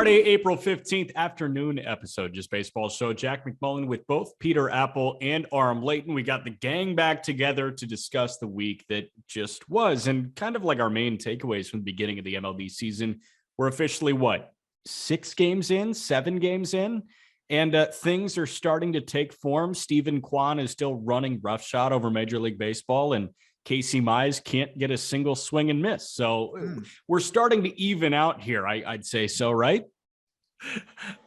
Friday, April 15th afternoon episode, Just Baseball Show. Jack McMullen with both Peter Apple and Aram Layton. We got the gang back together to discuss the week that just was, and kind of like our main takeaways from the beginning of the MLB season. We're officially, 7 games in? And things are starting to take form. Stephen Kwan is still running roughshod over Major League Baseball, and Casey Mize can't get a single swing and miss. So we're starting to even out here. I'd say so, right?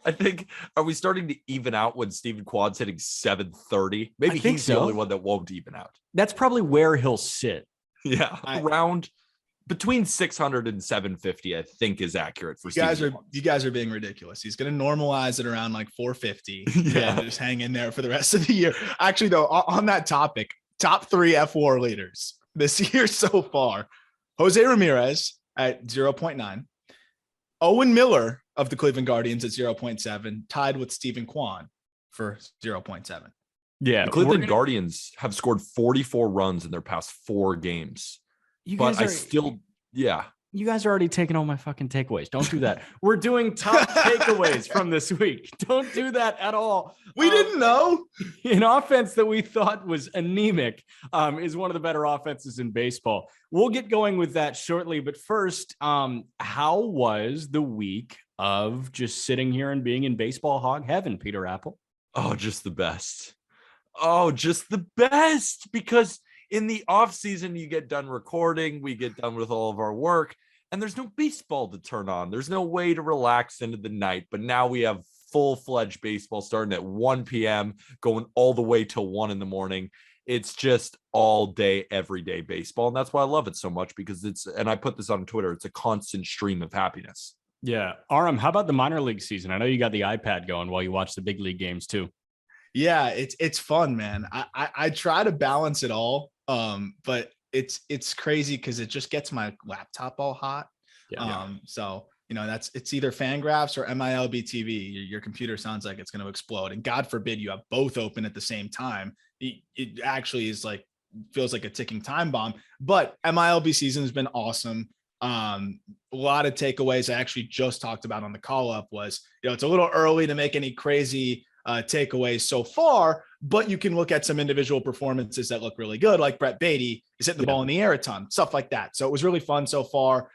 I think, are we starting to even out when Stephen Kwan's hitting 730? Maybe he's the only one that won't even out. That's probably where he'll sit. Yeah, around between 600 and 750, I think is accurate for Stephen Kwan. You guys are being ridiculous. He's going to normalize it around like 450. Yeah, just hang in there for the rest of the year. Actually, though, on that topic, top 3 F4 leaders this year so far: Jose Ramirez at 0.9, Owen Miller of the Cleveland Guardians at 0.7, tied with Stephen Kwan for 0.7. Yeah, the Cleveland Guardians have scored 44 runs in their past 4 games. You guys are already taking all my fucking takeaways. Don't do that. We're doing top takeaways from this week. Don't do that at all. We didn't know. An offense that we thought was anemic is one of the better offenses in baseball. We'll get going with that shortly. But first, how was the week of just sitting here and being in baseball hog heaven, Peter Apple? Oh, just the best. Because in the off season, you get done recording, we get done with all of our work, and there's no baseball to turn on. There's no way to relax into the night. But now we have full-fledged baseball starting at 1 p.m., going all the way till 1 in the morning. It's just all day, everyday baseball. And that's why I love it so much, because and I put this on Twitter, it's a constant stream of happiness. Yeah. Aram, how about the minor league season? I know you got the iPad going while you watch the big league games too. Yeah, it's fun, man. I try to balance it all. But it's crazy because it just gets my laptop all hot. So it's either Fangraphs or MILB TV. Your computer sounds like it's going to explode, and God forbid you have both open at the same time. It actually is feels like a ticking time bomb. But MILB season has been awesome. A lot of takeaways I actually just talked about on the call up was, it's a little early to make any crazy takeaways so far, but you can look at some individual performances that look really good, like Brett Beatty is hitting the ball in the air a ton, stuff like that. So it was really fun so far,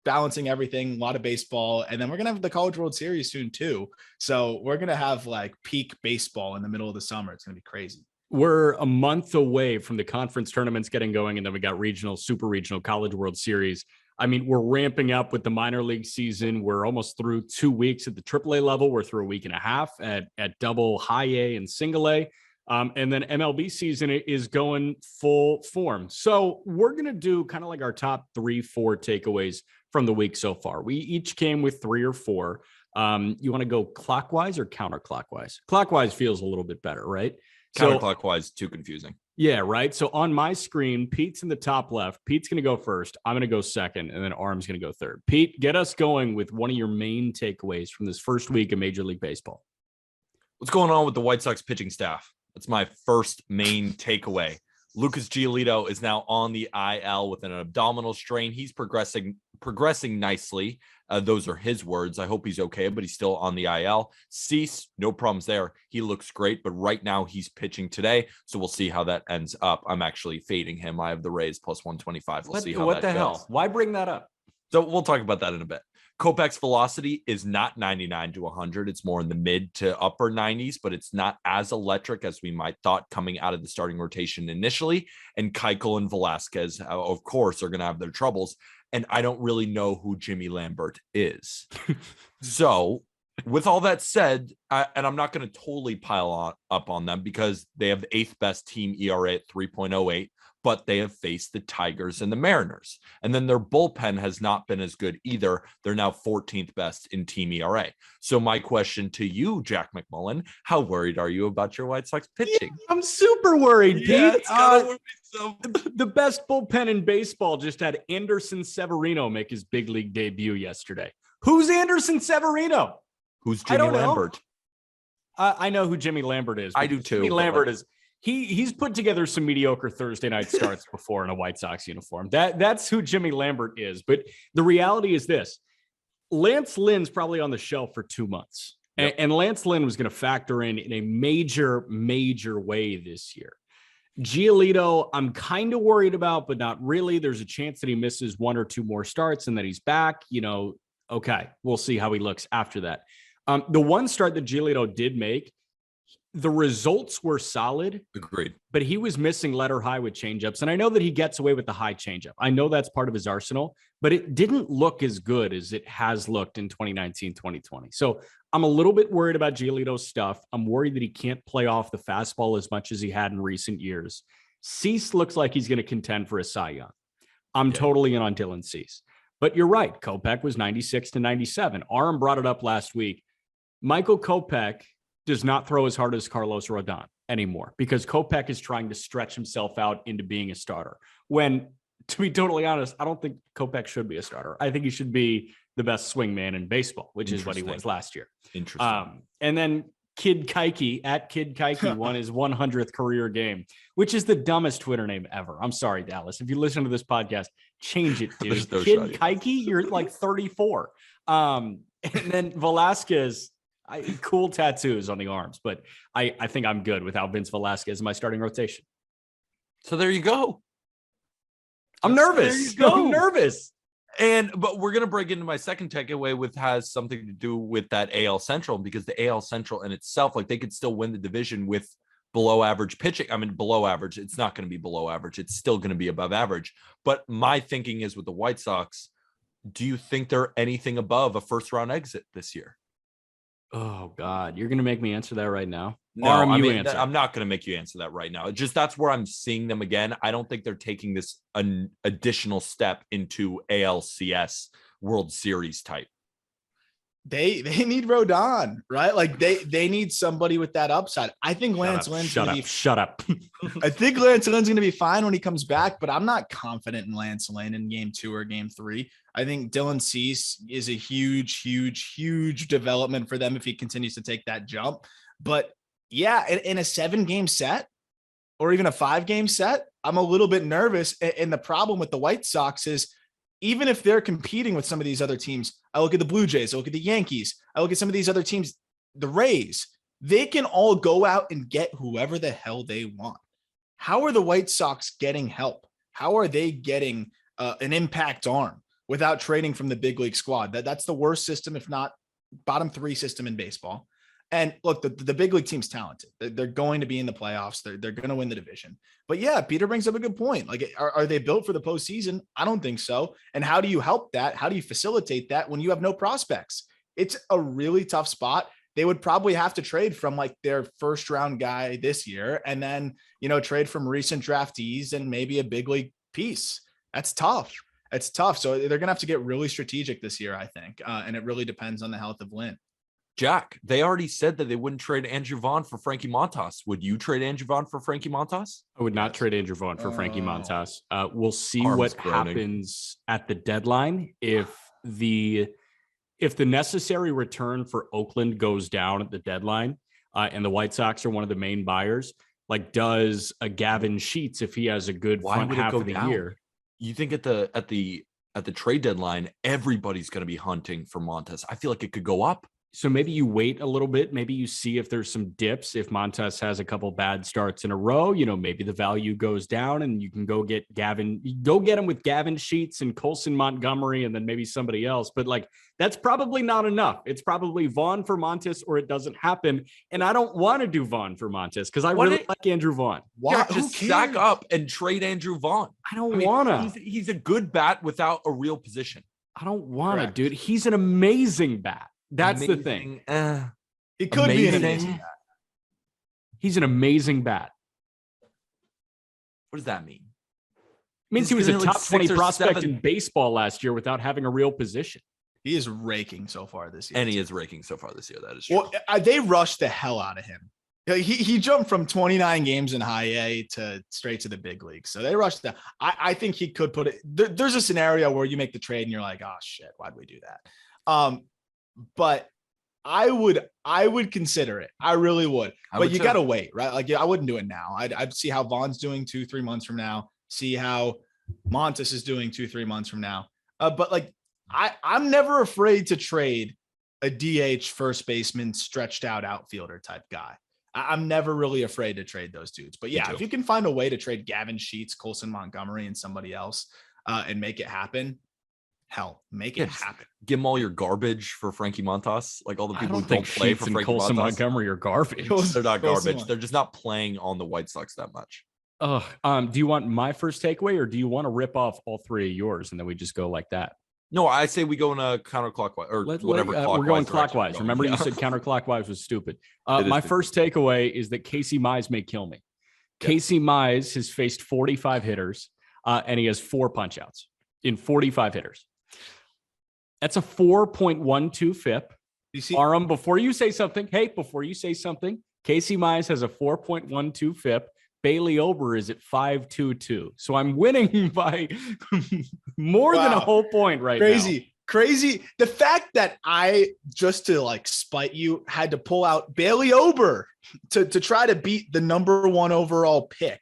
balancing everything, a lot of baseball. And then we're going to have the College World Series soon too. So we're going to have peak baseball in the middle of the summer. It's going to be crazy. We're a month away from the conference tournaments getting going, and then we got regional, super regional, College World Series. I mean, we're ramping up with the minor league season. We're almost through 2 weeks at the AAA level. We're through a week and a half at double, high A, and single A. And then MLB season is going full form. So we're going to do kind of like our top 3-4 takeaways from the week so far. We each came with 3 or 4. You want to go clockwise or counterclockwise? Clockwise feels a little bit better, right? Counterclockwise, too confusing. Yeah, right. So on my screen, Pete's in the top left. Pete's going to go first. I'm going to go second, and then Aram's going to go third. Pete, get us going with one of your main takeaways from this first week of Major League Baseball. What's going on with the White Sox pitching staff? That's my first main takeaway. Lucas Giolito is now on the IL with an abdominal strain. He's progressing nicely. Those are his words. I hope he's okay, but he's still on the IL. Cease, no problems there. He looks great, but right now he's pitching today, so we'll see how that ends up. I'm actually fading him. I have the Rays plus 125. We'll see how that goes. What the hell? Why bring that up? So we'll talk about that in a bit. Kopech's velocity is not 99 to 100. It's more in the mid to upper 90s, but it's not as electric as we might thought coming out of the starting rotation initially. And Keuchel and Velasquez, of course, are going to have their troubles. And I don't really know who Jimmy Lambert is. So with all that said, and I'm not going to totally pile up on them because they have the 8th best team ERA at 3.08. But they have faced the Tigers and the Mariners. And then their bullpen has not been as good either. They're now 14th best in team ERA. So my question to you, Jack McMullen, how worried are you about your White Sox pitching? Yeah, I'm super worried, yeah, Pete. So. The best bullpen in baseball just had Anderson Severino make his big league debut yesterday. Who's Anderson Severino? Who's Jimmy Lambert? I know who Jimmy Lambert is. I do too. Jimmy Lambert is... He's put together some mediocre Thursday night starts before in a White Sox uniform. That's who Jimmy Lambert is. But the reality is this: Lance Lynn's probably on the shelf for 2 months. Yep. And Lance Lynn was going to factor in a major, major way this year. Giolito, I'm kind of worried about, but not really. There's a chance that he misses 1 or 2 more starts and that he's back. Okay, we'll see how he looks after that. The one start that Giolito did make, the results were solid. Agreed. But he was missing letter high with changeups. And I know that he gets away with the high changeup. I know that's part of his arsenal, but it didn't look as good as it has looked in 2019, 2020. So I'm a little bit worried about Giolito's stuff. I'm worried that he can't play off the fastball as much as he had in recent years. Cease looks like he's going to contend for a Cy Young. I'm totally in on Dylan Cease. But you're right. Kopech was 96 to 97. Aram brought it up last week. Michael Kopech does not throw as hard as Carlos Rodon anymore because Kopech is trying to stretch himself out into being a starter. When, to be totally honest, I don't think Kopech should be a starter. I think he should be the best swing man in baseball, which is what he was last year. Interesting. And then Kid Kike won his 100th career game, which is the dumbest Twitter name ever. I'm sorry, Dallas. If you listen to this podcast, change it, dude. Kid Kike, you're like 34. And then Velasquez, cool tattoos on the arms, but I think I'm good without Vince Velasquez in my starting rotation. So there you go. I'm nervous. I'm nervous. But we're going to break into my second takeaway, which has something to do with that AL Central, because the AL Central in itself, like they could still win the division with below average pitching. I mean, below average, it's not going to be below average. It's still going to be above average. But my thinking is with the White Sox, do you think they're anything above a first round exit this year? Oh God, you're going to make me answer that right now? No, I'm not going to make you answer that right now. Just that's where I'm seeing them again. I don't think they're taking this an additional step into ALCS World Series type. They need Rodon, right? Like they need somebody with that upside. I think Lance Lynn's shut up. I think Lance Lynn's going to be fine when he comes back, but I'm not confident in Lance Lynn in game 2 or game 3. I think Dylan Cease is a huge development for them if he continues to take that jump. But yeah, in a 7-game set or even a 5-game set, I'm a little bit nervous. And the problem with the White Sox is even if they're competing with some of these other teams, I look at the Blue Jays, I look at the Yankees, I look at some of these other teams, the Rays, they can all go out and get whoever the hell they want. How are the White Sox getting help? How are they getting an impact arm without trading from the big league squad? That's the worst system, if not bottom 3 system in baseball. And look, the big league team's talented. They're going to be in the playoffs. They're going to win the division. But yeah, Peter brings up a good point. Like, are they built for the postseason? I don't think so. And how do you help that? How do you facilitate that when you have no prospects? It's a really tough spot. They would probably have to trade from like their first round guy this year and then, trade from recent draftees and maybe a big league piece. That's tough. It's tough. So they're going to have to get really strategic this year, I think. And it really depends on the health of Lynn. Jack, they already said that they wouldn't trade Andrew Vaughn for Frankie Montas. Would you trade Andrew Vaughn for Frankie Montas? I would not trade Andrew Vaughn for Frankie Montas. We'll see what happens at the deadline. If the necessary return for Oakland goes down at the deadline and the White Sox are one of the main buyers, like does a Gavin Sheets, if he has a good front half of the year. You think at the trade deadline, everybody's going to be hunting for Montas. I feel like it could go up. So maybe you wait a little bit. Maybe you see if there's some dips. If Montas has a couple bad starts in a row, maybe the value goes down and you can go get him with Gavin Sheets and Colson Montgomery and then maybe somebody else. But like, that's probably not enough. It's probably Vaughn for Montas or it doesn't happen. And I don't want to do Vaughn for Montas because I really like Andrew Vaughn. Why? Just stack up and trade Andrew Vaughn. I don't want to. He's a good bat without a real position. I don't want to, dude. He's an amazing bat. That's the thing. He could be an amazing bat. He's an amazing bat. What does that mean? It means he was a top 20 prospect in baseball last year without having a real position. He is raking so far this year. And he is raking so far this year. That is true. Well, they rushed the hell out of him. He jumped from 29 games in high A to straight to the big league. So they rushed that. I think he could put it. There's a scenario where you make the trade and you're like, oh shit, why'd we do that? But I would consider it. I really would. But you got to wait, right? Like, I wouldn't do it now. I'd see how Vaughn's doing 2-3 months from now. See how Montas is doing 2-3 months from now. But like, I'm never afraid to trade a DH first baseman, stretched out outfielder type guy. I'm never really afraid to trade those dudes. But yeah, if you can find a way to trade Gavin Sheets, Colson Montgomery, and somebody else and make it happen, hell, make it happen. Give them all your garbage for Frankie Montas. Like all the people who don't play for Frankie Colson Montas. Montgomery are garbage. They're not garbage. They're just not playing on the White Sox that much. Do you want my first takeaway, or do you want to rip off all three of yours and then we just go like that? No, I say we go in a counterclockwise or whatever. We're going clockwise. Remember, you said counterclockwise was stupid. My first takeaway is that Casey Mize may kill me. Yeah. Casey Mize has faced 45 hitters, and he has 4 punch-outs in 45 hitters. That's a 4.12 FIP. You see, Aram, before you say something, Casey Mize has a 4.12 FIP. Bailey Ober is at 5.22. So I'm winning by more than a whole point right now. Crazy. The fact that I, just to like spite you, had to pull out Bailey Ober to try to beat the number 1 overall pick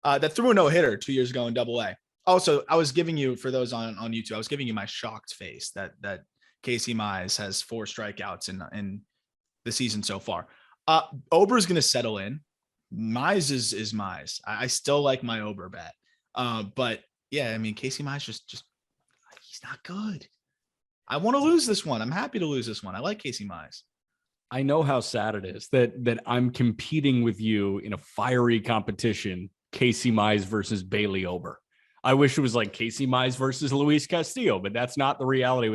that threw a no-hitter 2 years ago in Double-A. Also, I was giving you, for those on YouTube, I was giving you my shocked face that Casey Mize has 4 strikeouts in the season so far. Ober is going to settle in. Mize is Mize. I still like my Ober bet. But yeah, I mean, Casey Mize just he's not good. I want to lose this one. I'm happy to lose this one. I like Casey Mize. I know how sad it is that I'm competing with you in a fiery competition, Casey Mize versus Bailey Ober. I wish it was like Casey Mize versus Luis Castillo, but that's not the reality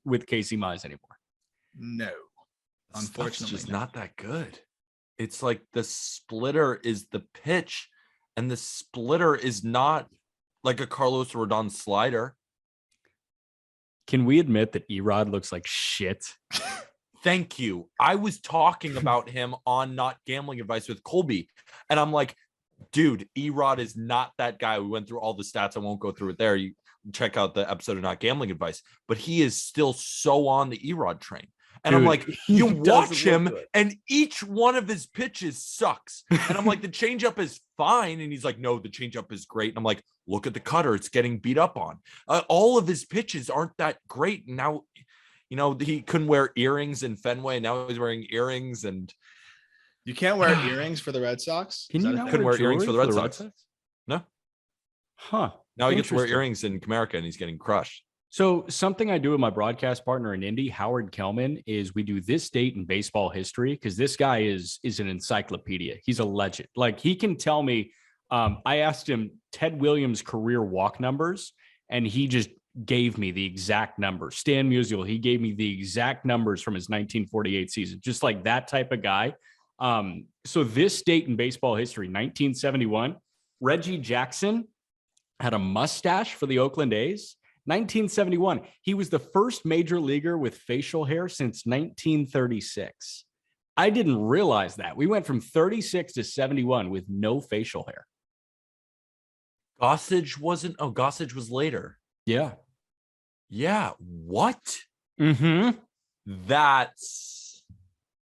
with Casey Mize anymore. No, unfortunately, it's just not that good. It's like the splitter is the pitch, and the splitter is not like a Carlos Rodon slider. Can we admit that Erod looks like shit? Thank you. I was talking about him on Not Gambling Advice with Colby, and I'm like, dude, Erod is not that guy. We went through all the stats. I won't go through it there. You check out the episode of Not Gambling Advice, but he is still so on the Erod train. And dude, I'm like, you watch him and each one of his pitches sucks. And I'm like, the changeup is fine. And he's like, no, the changeup is great. And I'm like, look at the cutter. It's getting beat up on. All of his pitches aren't that great. And now, you know, he couldn't wear earrings in Fenway. Now he's wearing earrings. And you can't wear earrings for the Red Sox? Couldn't wear earrings for the Red Sox? No. Huh. Now he gets to wear earrings in Comerica and he's getting crushed. So something I do with my broadcast partner in Indy, Howard Kelman, is we do this date in baseball history because this guy is an encyclopedia. He's a legend. Like he can tell me. I asked him Ted Williams' career walk numbers, and he just gave me the exact numbers. Stan Musial, he gave me the exact numbers from his 1948 season, just like that type of guy. So this date in baseball history, 1971, Reggie Jackson had a mustache for the Oakland A's. 1971, he was the first major leaguer with facial hair since 1936. I didn't realize that. We went from 36 to 71 with no facial hair. Gossage wasn't. Oh, Gossage was later. Yeah. Yeah. What? Mm-hmm. That's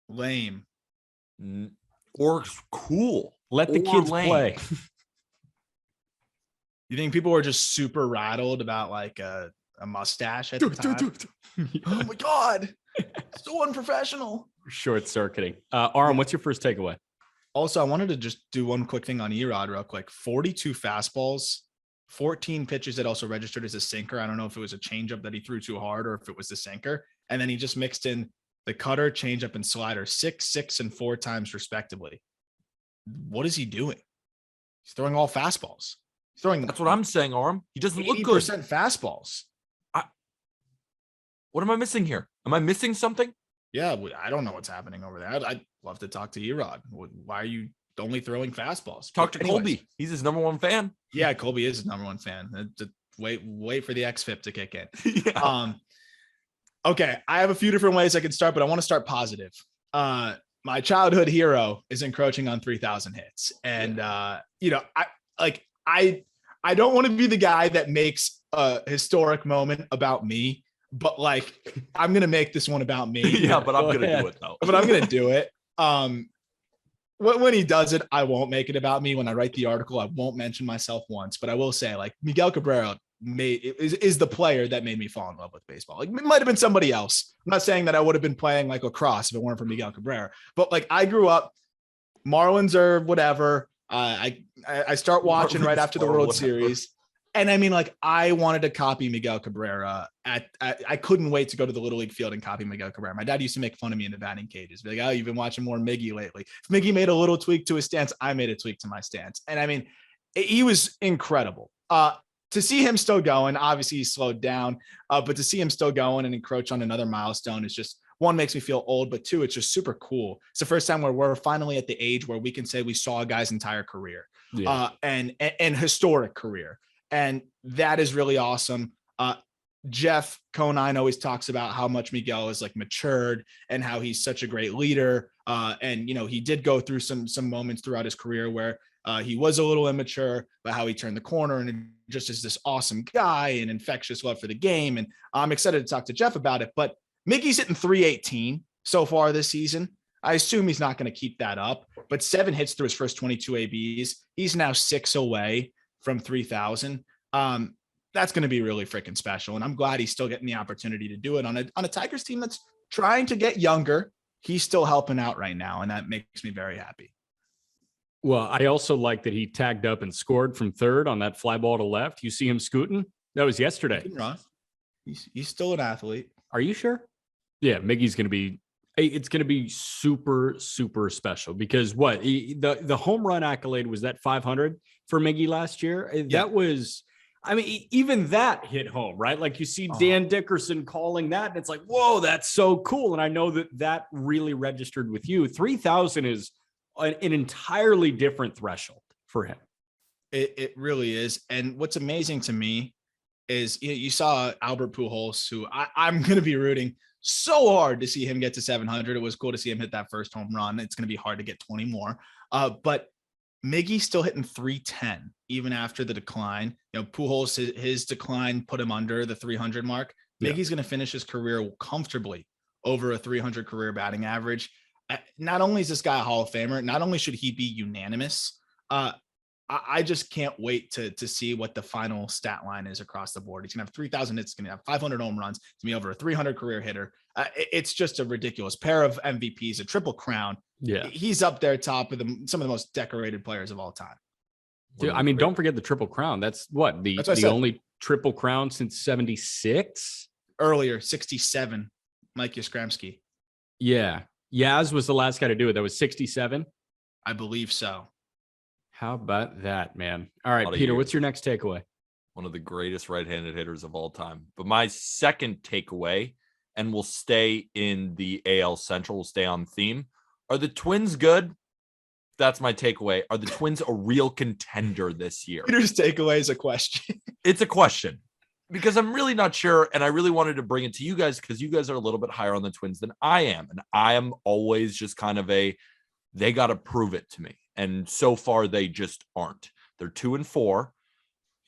lame. Or cool. Let the kids play. You think people were just super rattled about like a mustache at the time? Oh my God. So unprofessional. Short circuiting. Aram, what's your first takeaway? Also, I wanted to just do one quick thing on Erod real quick. 42 fastballs, 14 pitches that also registered as a sinker. I don't know if it was a changeup that he threw too hard or if it was the sinker. And then he just mixed in the cutter, changeup, and slider 6 and 4 times respectively. What is he doing? He's throwing all fastballs. He's throwing. That's what I'm saying, Aram. He doesn't look good. 80% fastballs. What am I missing here? Am I missing something? Yeah, I don't know what's happening over there. I'd love to talk to Erod. Why are you only throwing fastballs? Talk to Colby. He's his number 1 fan. Yeah, Colby is his number 1 fan. Wait for the XFIP to kick in. Yeah. Okay, I have a few different ways I can start, but I want to start positive. My childhood hero is encroaching on 3,000 hits, and you know, I don't want to be the guy that makes a historic moment about me. But like, I'm going to make this one about me. Yeah, but I'm going to do it though. But I'm going to do it. When he does it, I won't make it about me. When I write the article, I won't mention myself once, but I will say like Miguel Cabrera is the player that made me fall in love with baseball. Like, it might have been somebody else. I'm not saying that I would have been playing like lacrosse if it weren't for Miguel Cabrera, but like I grew up, Marlins or whatever. I start watching right after the World Series. And I mean, like, I wanted to copy Miguel Cabrera I couldn't wait to go to the Little League field and copy Miguel Cabrera. My dad used to make fun of me in the batting cages. Be like, oh, you've been watching more Miggy lately. If Miggy made a little tweak to his stance, I made a tweak to my stance. And I mean, he was incredible. To see him still going, obviously he slowed down, but to see him still going and encroach on another milestone is just, one, makes me feel old, but two, it's just super cool. It's the first time where we're finally at the age where we can say we saw a guy's entire career, and historic career. And that is really awesome. Jeff Conine always talks about how much Miguel is like matured and how he's such a great leader. And, you know, he did go through some moments throughout his career where he was a little immature, but how he turned the corner and just is this awesome guy and infectious love for the game. And I'm excited to talk to Jeff about it, but Mickey's hitting 318 so far this season. I assume he's not going to keep that up, but 7 hits through his first 22 ABs. He's now 6 away from 3,000. That's going to be really freaking special. And I'm glad he's still getting the opportunity to do it on a Tigers team that's trying to get younger. He's still helping out right now, and that makes me very happy. Well, I also like that he tagged up and scored from third on that fly ball to left. You see him scooting? That was yesterday. He's still an athlete. Are you sure? Yeah, Miggy's going to be, it's going to be super, super special because the home run accolade was that 500 for Miggy last year. Yeah. That was, I mean, even that hit home, right? Like you see Dan Dickerson calling that and it's like, whoa, that's so cool. And I know that really registered with you. 3,000 is an entirely different threshold for him. It really is. And what's amazing to me is you saw Albert Pujols, who I'm going to be rooting so hard to see him get to 700. It was cool to see him hit that first home run. It's going to be hard to get 20 more. But Miggy's still hitting 310 even after the decline. You know, Pujols, his decline put him under the 300 mark. Miggy's going to finish his career comfortably over a 300 career batting average. Not only is this guy a Hall of Famer, not only should he be unanimous, I just can't wait to see what the final stat line is across the board. He's going to have 3,000 hits, going to have 500 home runs, he's going to be over a 300 career hitter. It's just a ridiculous pair of MVPs, a triple crown. Yeah. He's up there top of some of the most decorated players of all time. Dude, I mean, don't forget the triple crown. That's what the only triple crown since 76? Earlier, 67, Mike Yastrzemski. Yeah. Yaz was the last guy to do it. That was 67. I believe so. How about that, man? All right, Peter, what's your next takeaway? One of the greatest right-handed hitters of all time. But my second takeaway, and we'll stay in the AL Central, we'll stay on theme. Are the Twins good? That's my takeaway. Are the Twins a real contender this year? Peter's takeaway is a question. It's a question because I'm really not sure. And I really wanted to bring it to you guys because you guys are a little bit higher on the Twins than I am. And I am always just kind of they got to prove it to me. And so far, they just aren't. They're 2-4.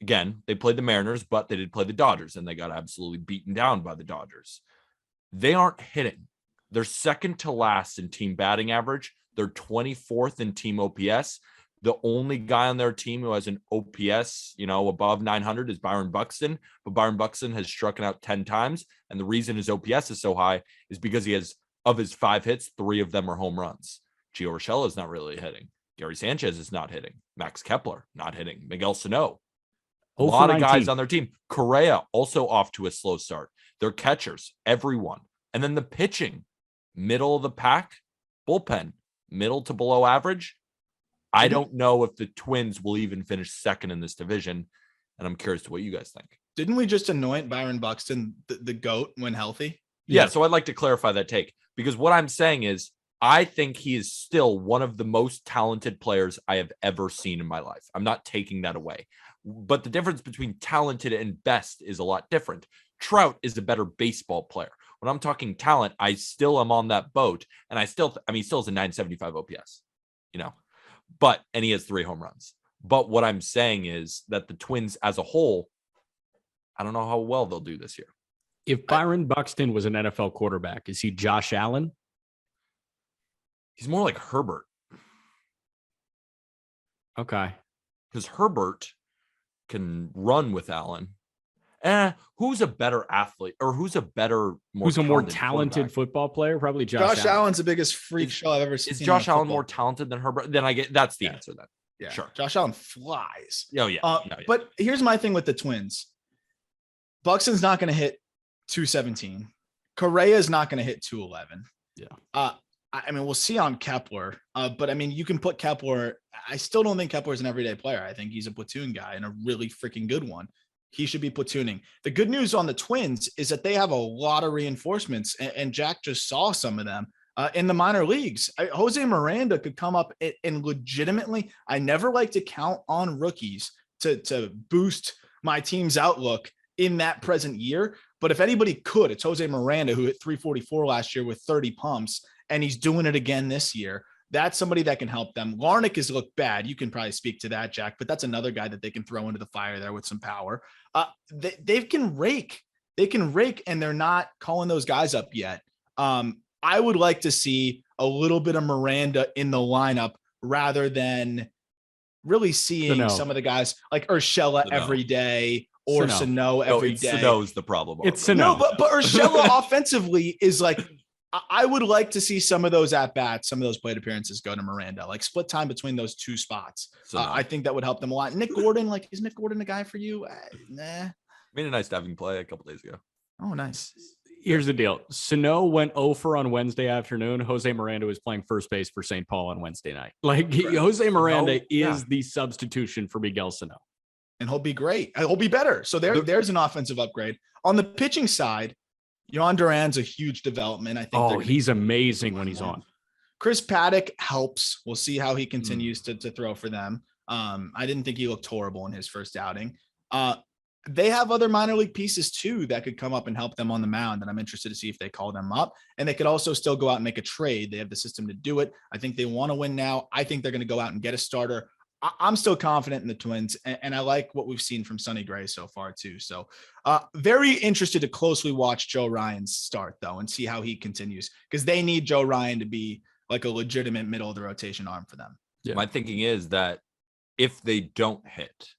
Again, they played the Mariners, but they did play the Dodgers, and they got absolutely beaten down by the Dodgers. They aren't hitting. They're second to last in team batting average. They're 24th in team OPS. The only guy on their team who has an OPS, above 900 is Byron Buxton, but Byron Buxton has struck out 10 times. And the reason his OPS is so high is because he has, of his 5 hits, 3 of them are home runs. Gio Urshela is not really hitting. Gary Sanchez is not hitting. Max Kepler not hitting. Miguel Sano. A lot of guys on their team. Correa also off to a slow start. Their catchers, everyone. And then the pitching, middle of the pack, bullpen, middle to below average. I don't know if the Twins will even finish second in this division. And I'm curious to what you guys think. Didn't we just anoint Byron Buxton the GOAT when healthy? Yeah, so I'd like to clarify that take because what I'm saying is I think he is still one of the most talented players I have ever seen in my life. I'm not taking that away. But the difference between talented and best is a lot different. Trout is a better baseball player. When I'm talking talent, I still am on that boat. And he still has a 975 OPS, and he has 3 home runs. But what I'm saying is that the Twins as a whole, I don't know how well they'll do this year. If Byron Buxton was an NFL quarterback, is he Josh Allen? He's more like Herbert. Okay. Because Herbert can run with Allen Who's a better athlete or who's a more talented football player? Probably Josh Allen. Allen's the biggest freak show I've ever seen. Is Josh Allen more talented than Herbert? Then I get that's the answer then. Yeah, sure. Josh Allen flies. Oh yeah. But here's my thing with the Twins. Buxton's not going to hit 217. Correa's not going to hit 211. Yeah. I mean, we'll see on Kepler, but I mean, you can put Kepler. I still don't think Kepler is an everyday player. I think he's a platoon guy and a really freaking good one. He should be platooning. The good news on the Twins is that they have a lot of reinforcements, and Jack just saw some of them in the minor leagues. Jose Miranda could come up and legitimately. I never like to count on rookies to boost my team's outlook in that present year. But if anybody could, it's Jose Miranda, who hit 344 last year with 30 pumps, and he's doing it again this year. That's somebody that can help them. Larnick has looked bad. You can probably speak to that, Jack, but that's another guy that they can throw into the fire there with some power. They can rake. They can rake, and they're not calling those guys up yet. I would like to see a little bit of Miranda in the lineup rather than really seeing some of the guys like Urshela every day or Sano every day. Sano's the problem. It's Sano. No, but Urshela offensively is like, I would like to see some of those at-bats, some of those plate appearances go to Miranda, like split time between those two spots. I think that would help them a lot. Nick Gordon, like, is Nick Gordon a guy for you? Nah. Made a nice diving play a couple days ago. Oh, nice. Here's the deal. Sano went 0 on Wednesday afternoon. Jose Miranda was playing first base for St. Paul on Wednesday night. Like, Jose Miranda is the substitution for Miguel Sano. And he'll be great. He'll be better. So there's an offensive upgrade. On the pitching side, Yon Duran's a huge development. I think. He's amazing when he's on. Chris Paddock helps. We'll see how he continues to throw for them. I didn't think he looked horrible in his first outing. They have other minor league pieces too that could come up and help them on the mound. And I'm interested to see if they call them up. And they could also still go out and make a trade. They have the system to do it. I think they want to win now. I think they're going to go out and get a starter. I'm still confident in the Twins, and I like what we've seen from Sonny Gray so far too. So very interested to closely watch Joe Ryan's start though, and see how he continues, because they need Joe Ryan to be like a legitimate middle of the rotation arm for them. Yeah. My thinking is that if they don't hit,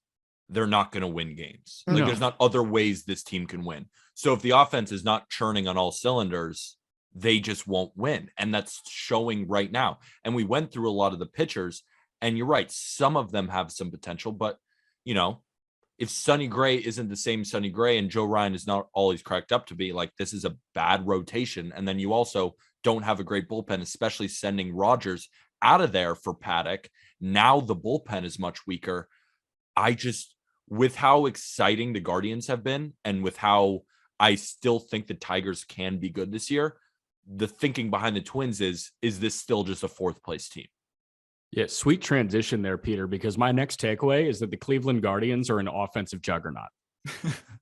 they're not going to win games. Like there's not other ways this team can win. So if the offense is not churning on all cylinders, they just won't win. And that's showing right now. And we went through a lot of the pitchers. And you're right, some of them have some potential, but if Sonny Gray isn't the same Sonny Gray and Joe Ryan is not all he's cracked up to be, like this is a bad rotation. And then you also don't have a great bullpen, especially sending Rogers out of there for Paddock. Now the bullpen is much weaker. With how exciting the Guardians have been and with how I still think the Tigers can be good this year, the thinking behind the Twins is this still just a fourth place team? Yeah, sweet transition there, Peter, because my next takeaway is that the Cleveland Guardians are an offensive juggernaut.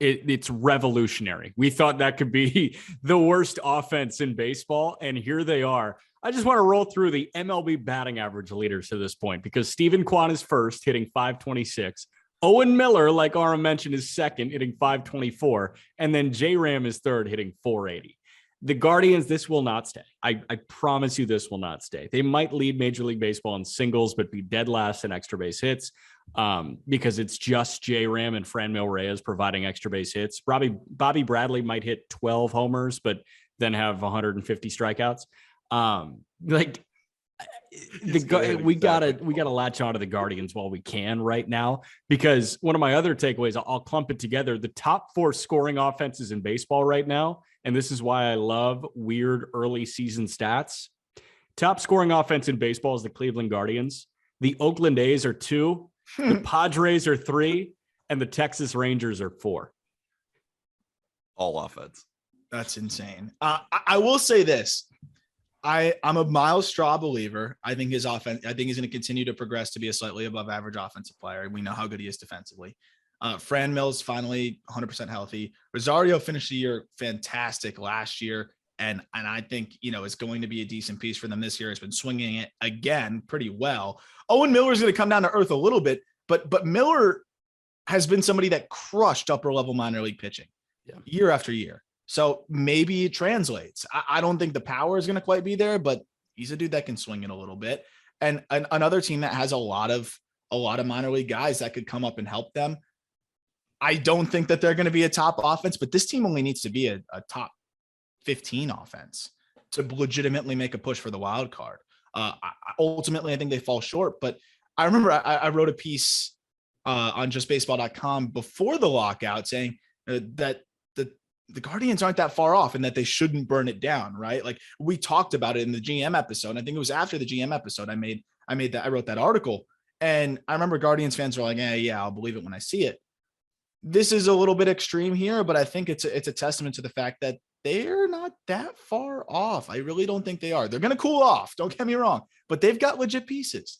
It's revolutionary. We thought that could be the worst offense in baseball, and here they are. I just want to roll through the MLB batting average leaders to this point, because Steven Kwan is first, hitting 526. Owen Miller, like Aram mentioned, is second, hitting 524. And then J-Ram is third, hitting 480. The Guardians, this will not stay. I promise you this will not stay. They might lead Major League Baseball in singles, but be dead last in extra base hits because it's just J-Ram and Franmil Reyes providing extra base hits. Bobby Bradley might hit 12 homers, but then have 150 strikeouts. We gotta latch onto the Guardians while we can right now, because one of my other takeaways, I'll clump it together. The top 4 scoring offenses in baseball right now, and this is why I love weird early season stats. Top scoring offense in baseball is the Cleveland Guardians. The Oakland A's are 2, the Padres are 3, and the Texas Rangers are 4. All offense. That's insane. I will say this. I'm a Miles Straw believer. I think his offense, he's going to continue to progress to be a slightly above average offensive player. We know how good he is defensively. Fran Mills finally 100% healthy. Rosario finished the year fantastic last year. And I think, it's going to be a decent piece for them this year. Has been swinging it again pretty well. Owen Miller is going to come down to earth a little bit, but Miller has been somebody that crushed upper level minor league pitching year after year. So maybe it translates. I don't think the power is going to quite be there, but he's a dude that can swing it a little bit. And another team that has a lot of minor league guys that could come up and help them. I don't think that they're going to be a top offense, but this team only needs to be a top 15 offense to legitimately make a push for the wild card. Ultimately, I think they fall short, but I remember I wrote a piece on justbaseball.com before the lockout saying that the Guardians aren't that far off and that they shouldn't burn it down, right? Like we talked about it in the GM episode. I think it was after the GM episode I wrote that article. And I remember Guardians fans were like, yeah, I'll believe it when I see it. This is a little bit extreme here, but I think it's a testament to the fact that they're not that far off. I really don't think they are. They're going to cool off. Don't get me wrong, but they've got legit pieces.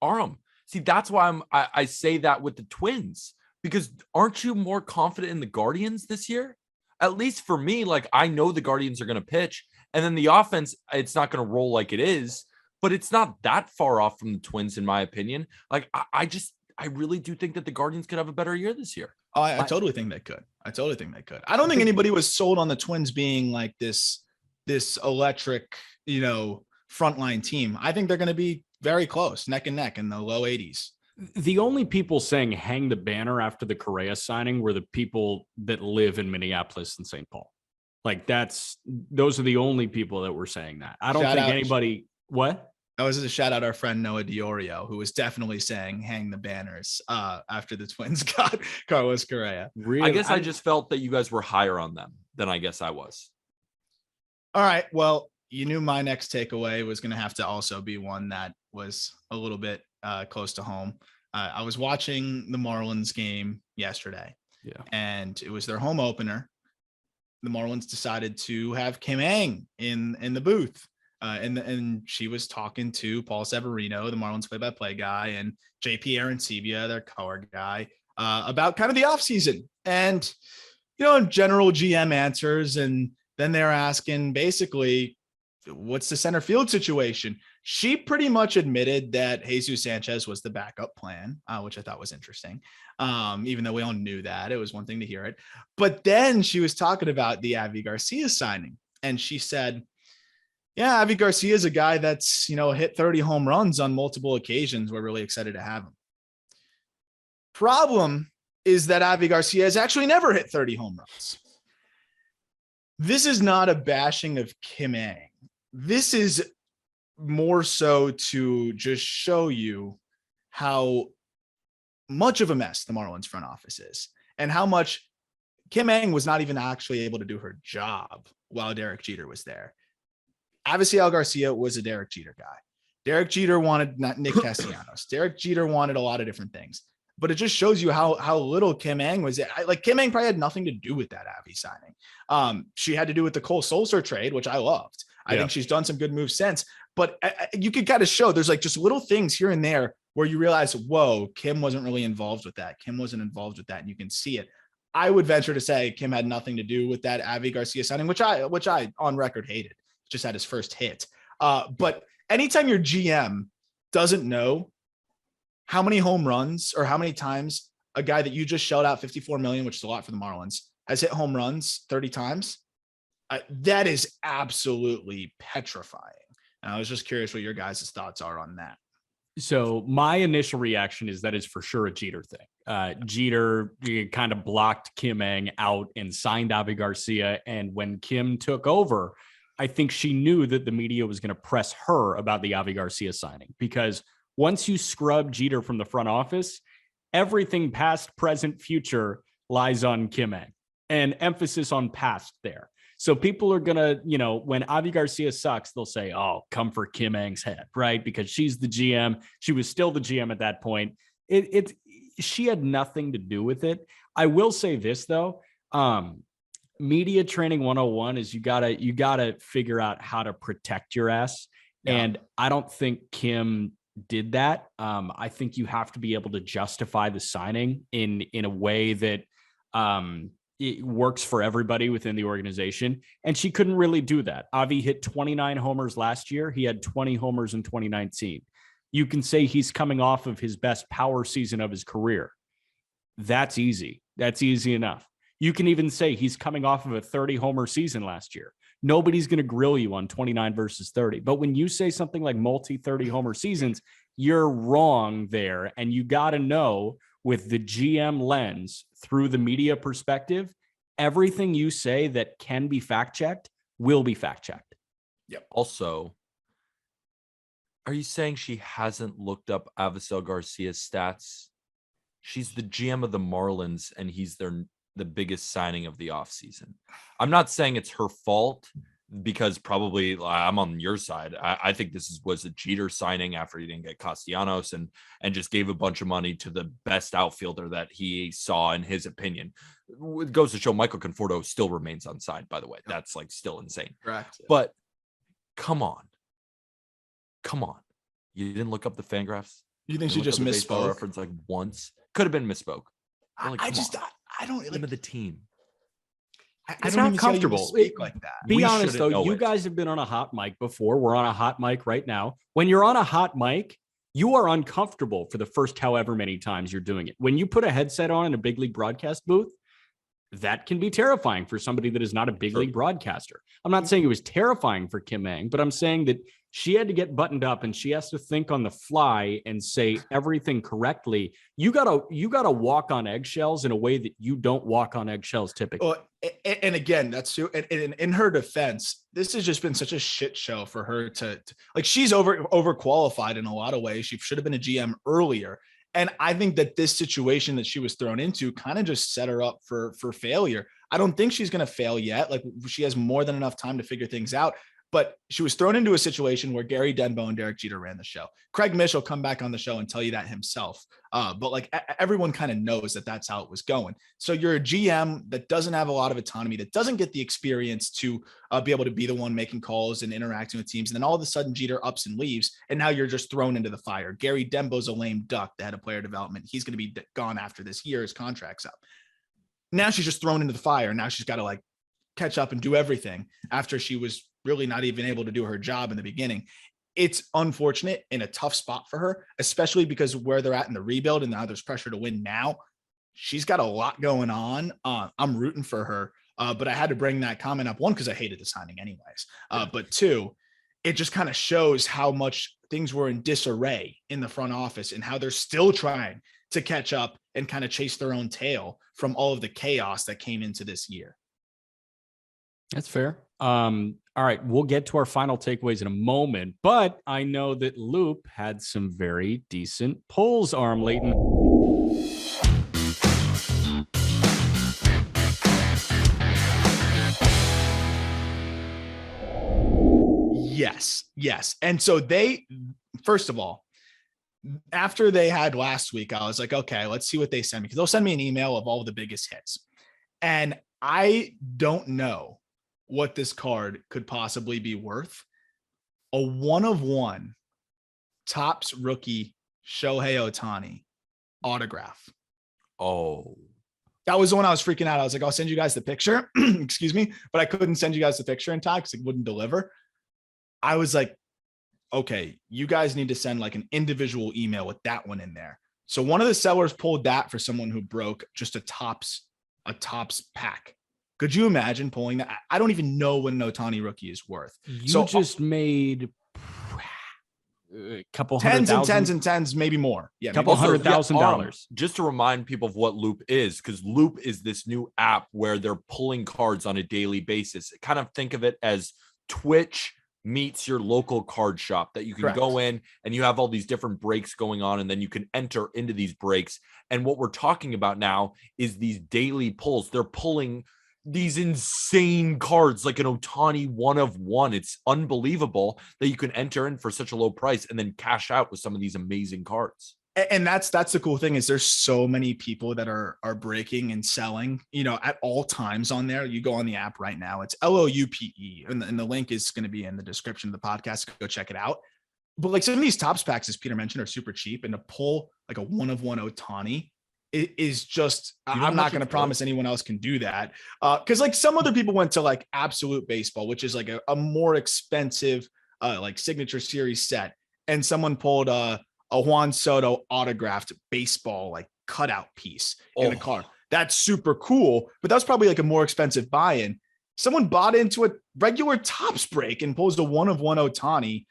Aram, see, that's why I say that with the Twins, because aren't you more confident in the Guardians this year? At least for me, like I know the Guardians are going to pitch, and then the offense, it's not going to roll like it is, but it's not that far off from the Twins, in my opinion. Like I really do think that the Guardians could have a better year this year. Oh, I totally think they could. I don't think anybody was sold on the Twins being like this electric, frontline team. I think they're going to be very close, neck and neck in the low 80s. The only people saying hang the banner after the Correa signing were the people that live in Minneapolis and St. Paul. Like those are the only people that were saying that. I don't think anybody. What? That was a shout out our friend Noah Diorio, who was definitely saying hang the banners after the Twins got Carlos Correa. Really? I guess I just felt that you guys were higher on them than I guess I was. All right. Well, you knew my next takeaway was going to have to also be one that was a little bit close to home. I was watching the Marlins game yesterday, and it was their home opener. The Marlins decided to have Kim Ng in the booth, and she was talking to Paul Severino, the Marlins play-by-play guy, and JP Arancibia, their color guy, about kind of the offseason and general GM answers, and then they're asking basically, what's the center field situation? She pretty much admitted that Jesus Sanchez was the backup plan, which I thought was interesting. Even though we all knew that, it was one thing to hear it. But then she was talking about the Avi Garcia signing. And she said, yeah, Avi Garcia is a guy that's, hit 30 home runs on multiple occasions. We're really excited to have him. Problem is that Avi Garcia has actually never hit 30 home runs. This is not a bashing of Kim Ng. This is more so to just show you how much of a mess the Marlins front office is and how much Kim Ng was not even actually able to do her job while Derek Jeter was there. Avisail Garcia was a Derek Jeter guy. Derek Jeter wanted Nick Castellanos. Derek Jeter wanted a lot of different things. But it just shows you how little Kim Ng was. Like Kim Ng probably had nothing to do with that Avi signing. She had to do with the Cole Sulser trade, which I loved. I think she's done some good moves since. But you could kind of show there's like just little things here and there where you realize, whoa, Kim wasn't really involved with that. Kim wasn't involved with that, and you can see it. I would venture to say Kim had nothing to do with that Avi Garcia signing, which I on record hated. Just had his first hit. But anytime your GM doesn't know how many home runs or how many times a guy that you just shelled out $54 million, which is a lot for the Marlins, has hit home runs 30 times, that is absolutely petrifying. And I was just curious what your guys' thoughts are on that. So my initial reaction is that is for sure a Jeter thing. Jeter kind of blocked Kim Ng out and signed Avi Garcia. And when Kim took over, I think she knew that the media was going to press her about the Avi Garcia signing, because once you scrub Jeter from the front office, everything past, present, future lies on Kim Ng, and emphasis on past there. So people are going to, when Avi Garcia sucks, they'll say, oh, come for Kim Ng's head, right? Because she's the GM. She was still the GM at that point. She had nothing to do with it. I will say this, though. Media training 101 is you gotta figure out how to protect your ass. Yeah. And I don't think Kim did that. I think you have to be able to justify the signing in a way that it works for everybody within the organization. And she couldn't really do that. Avi hit 29 homers last year. He had 20 homers in 2019. You can say he's coming off of his best power season of his career. That's easy. That's easy enough. You can even say he's coming off of a 30 homer season last year. Nobody's going to grill you on 29 versus 30. But when you say something like multi 30 homer seasons, you're wrong there. And you got to know with the GM lens through the media perspective, everything you say that can be fact checked will be fact checked. Yep. Also, are you saying she hasn't looked up Avisel Garcia's stats? She's the GM of the Marlins, and he's the biggest signing of the offseason. I'm not saying it's her fault, because probably I'm on your side. I think this was a Jeter signing after he didn't get Castellanos and just gave a bunch of money to the best outfielder that he saw in his opinion. It goes to show Michael Conforto still remains unsigned, by the way. That's like still insane. Correct. But come on. You didn't look up the Fangraphs? You think she just misspoke? Reference like once. Could have been misspoke. Like, I don't like the team. I don't even comfortable speak like that. Be honest though, you guys have been on a hot mic before. We're on a hot mic right now. When you're on a hot mic, you are uncomfortable for the first however many times you're doing it. When you put a headset on in a big league broadcast booth, that can be terrifying for somebody that is not a big league broadcaster. I'm not saying it was terrifying for Kim Ng, but I'm saying that she had to get buttoned up and she has to think on the fly and say everything correctly. You gotta walk on eggshells in a way that you don't walk on eggshells typically. Well, and again, that's true. And in her defense, this has just been such a shit show for her to like, she's overqualified in a lot of ways. She should have been a GM earlier. And I think that this situation that she was thrown into kind of just set her up for failure. I don't think she's going to fail yet. Like, she has more than enough time to figure things out. But she was thrown into a situation where Gary Denbo and Derek Jeter ran the show. Craig Mish will come back on the show and tell you that himself. But like, everyone kind of knows that that's how it was going. So you're a GM that doesn't have a lot of autonomy, that doesn't get the experience to be able to be the one making calls and interacting with teams. And then all of a sudden Jeter ups and leaves, and now you're just thrown into the fire. Gary Denbo's a lame duck, the head of player development. He's going to be gone after this year. His contract's up. Now she's just thrown into the fire. Now she's got to like catch up and do everything after she was really not even able to do her job in the beginning. It's unfortunate and a tough spot for her, especially because where they're at in the rebuild and now there's pressure to win now. She's got a lot going on. I'm rooting for her, but I had to bring that comment up. One, because I hated the signing anyways. But two, it just kind of shows how much things were in disarray in the front office and how they're still trying to catch up and kind of chase their own tail from all of the chaos that came into this year. That's fair. All right, we'll get to our final takeaways in a moment, but I know that Loupe had some very decent polls, Aram Leighton. Yes. And so first of all, after they had last week, I was like, okay, let's see what they send me, because they'll send me an email of all the biggest hits. And I don't know what this card could possibly be worth. A 1/1 Topps rookie Shohei Ohtani autograph. Oh, that was the one I was freaking out. I was like, I'll send you guys the picture. Excuse me. But I couldn't send you guys the picture in time because it wouldn't deliver. I was like, okay, you guys need to send like an individual email with that one in there. So one of the sellers pulled that for someone who broke just a Topps pack. Could you imagine pulling that? I don't even know what an Ohtani rookie is worth. You just made a couple tens and tens, maybe more. Yeah, couple $100,000. Just to remind people of what Loupe is, because Loupe is this new app where they're pulling cards on a daily basis. Kind of think of it as Twitch meets your local card shop, that you can go in and you have all these different breaks going on, and then you can enter into these breaks. And what we're talking about now is these daily pulls. They're pulling these insane cards like an Ohtani 1/1. It's unbelievable that you can enter in for such a low price and then cash out with some of these amazing cards. And that's the cool thing, is there's so many people that are breaking and selling, at all times on there. You go on the app right now, it's LOUPE, and the link is going to be in the description of the podcast. Go check it out. But like, some of these Topps packs, as Peter mentioned, are super cheap, and to pull like a 1/1 Ohtani, it is just, I'm not going to promise anyone else can do that. Cause like some other people went to like Absolute Baseball, which is like a more expensive, like signature series set. And someone pulled a Juan Soto autographed baseball, like cutout piece in the car. That's super cool, but that was probably like a more expensive buy-in. Someone bought into a regular Topps break and pulls a 1/1 Ohtani.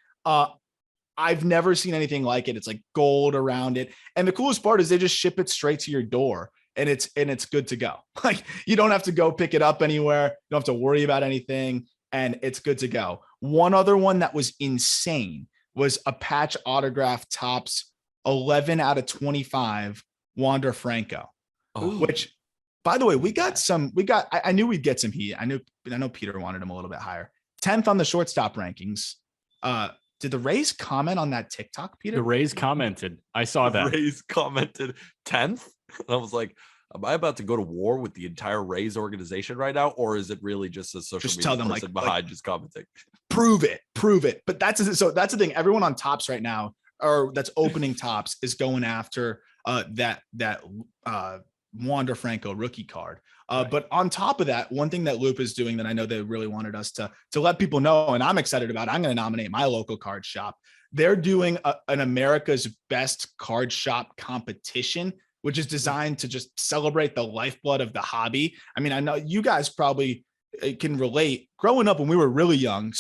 I've never seen anything like it. It's like gold around it. And the coolest part is they just ship it straight to your door and it's good to go. Like you don't have to go pick it up anywhere. You don't have to worry about anything and it's good to go. One other one that was insane was a patch autograph Topps 11 out of 25 Wander Franco, which by the way, I knew we'd get some heat. I know Peter wanted him a little bit higher. 10th on the shortstop rankings. Did the Rays comment on that TikTok, Peter? The Rays commented. I saw that. Rays commented 10th. And I was like, am I about to go to war with the entire Rays organization right now? Or is it really just a social media tell them person behind just commenting? Prove it. But that's the thing. Everyone on Topps right now, or that's opening Topps, is going after that Wander Franco rookie card. Right. But on top of that, one thing that Loupe is doing that I know they really wanted us to let people know, and I'm excited about, I'm going to nominate my local card shop. They're doing an America's Best Card Shop competition, which is designed to just celebrate the lifeblood of the hobby. I mean, I know you guys probably can relate. Growing up when we were really young,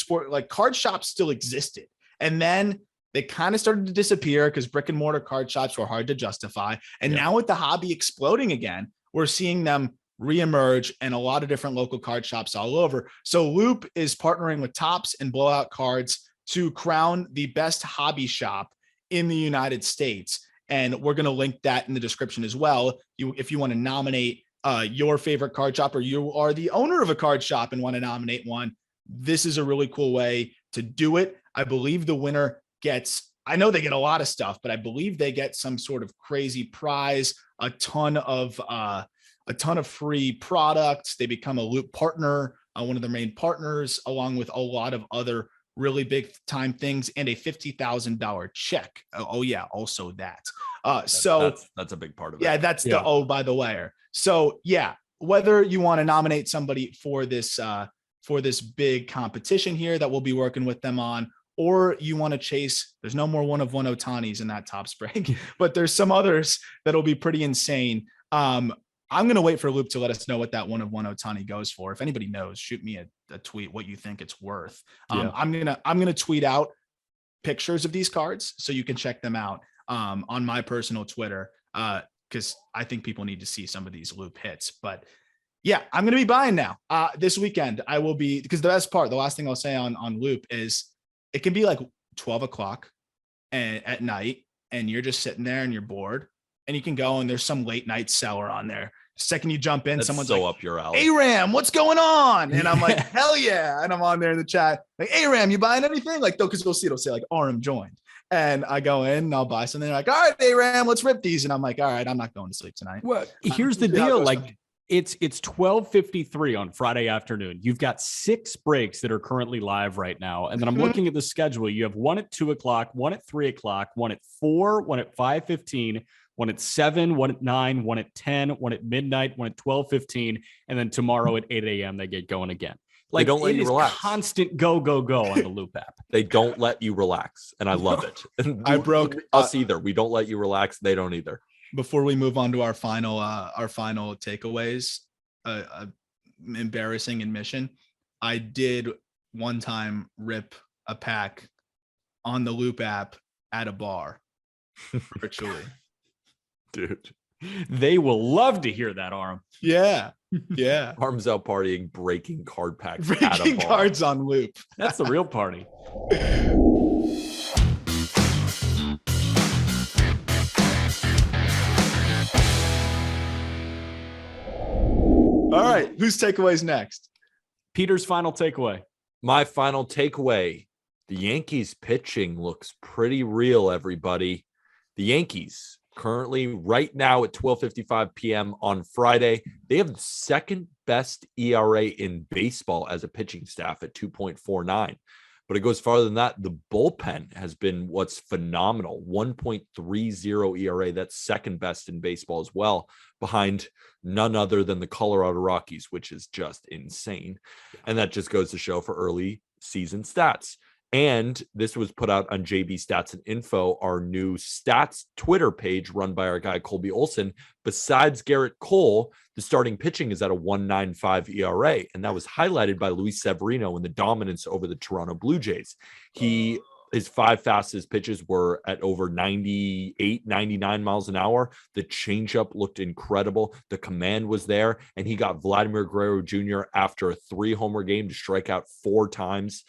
card shops still existed. And then they kind of started to disappear because brick and mortar card shops were hard to justify. And now with the hobby exploding again, we're seeing them reemerge and a lot of different local card shops all over. So Loupe is partnering with Topps and Blowout Cards to crown the best hobby shop in the United States. And we're going to link that in the description as well. If you want to nominate your favorite card shop, or you are the owner of a card shop and want to nominate one, this is a really cool way to do it. I believe the winner gets, I know they get a lot of stuff, but I believe they get some sort of crazy prize, a ton of free products. They become a Loupe partner, one of their main partners, along with a lot of other really big time things and a $50,000 check. Oh yeah. Also that. That's a big part of it. Yeah. That's the, by the way. So yeah, whether you want to nominate somebody for this big competition here that we'll be working with them on, or you want to chase, there's no more 1 of 1 Ohtanis in that Topps break, but there's some others that'll be pretty insane. I'm going to wait for Loupe to let us know what that 1 of 1 Ohtani goes for. If anybody knows, shoot me a tweet what you think it's worth. I'm going to tweet out pictures of these cards so you can check them out on my personal Twitter because I think people need to see some of these Loupe hits. But yeah, I'm going to be buying now. This weekend I will be, because the best part, the last thing I'll say on Loupe is it can be like 12 o'clock at night and you're just sitting there and you're bored. And you can go and there's some late night seller on there. The second you jump in, someone's so like, up your alley. Aram, what's going on? And I'm like, hell yeah. And I'm on there in the chat. Like, Aram, you buying anything? Like, though, because we'll see, it'll say like Aram joined. And I go in and I'll buy something. They're like, all right, Aram, let's rip these. And I'm like, all right, I'm not going to sleep tonight. Well, here's the deal. Like, it's 12:53 on Friday afternoon. You've got 6 breaks that are currently live right now. And then I'm looking at the schedule. You have one at 2 o'clock, one at 3 o'clock, one at 4, one at 5:15, one at 7, one at 9, one at 10, one at midnight, one at 12:15, and then tomorrow at 8 a.m. they get going again. Like, they don't let you relax. Constant go on the Loupe app. They don't let you relax, and I love it. I broke us either. We don't let you relax. They don't either. Before we move on to our final takeaways, embarrassing admission, I did one time rip a pack on the Loupe app at a bar virtually. Dude, they will love to hear that, Aram. Yeah. Arms out partying, breaking card packs, breaking cards on Loupe. That's the real party. All right, whose takeaways next? Peter's final takeaway. My final takeaway: the Yankees pitching looks pretty real, everybody. The Yankees currently right now at 12:55 p.m. on Friday, they have the second best ERA in baseball as a pitching staff at 2.49. But it goes farther than that. The bullpen has been what's phenomenal, 1.30 ERA. That's second best in baseball as well, behind none other than the Colorado Rockies, which is just insane. And that just goes to show for early season stats. And this was put out on JB Stats and Info, our new stats Twitter page run by our guy, Colby Olson. Besides Garrett Cole, the starting pitching is at a 1.95 ERA. And that was highlighted by Luis Severino in the dominance over the Toronto Blue Jays. He His 5 fastest pitches were at over 98, 99 miles an hour. The changeup looked incredible. The command was there, and he got Vladimir Guerrero Jr. after a 3-homer game to strike out 4 times.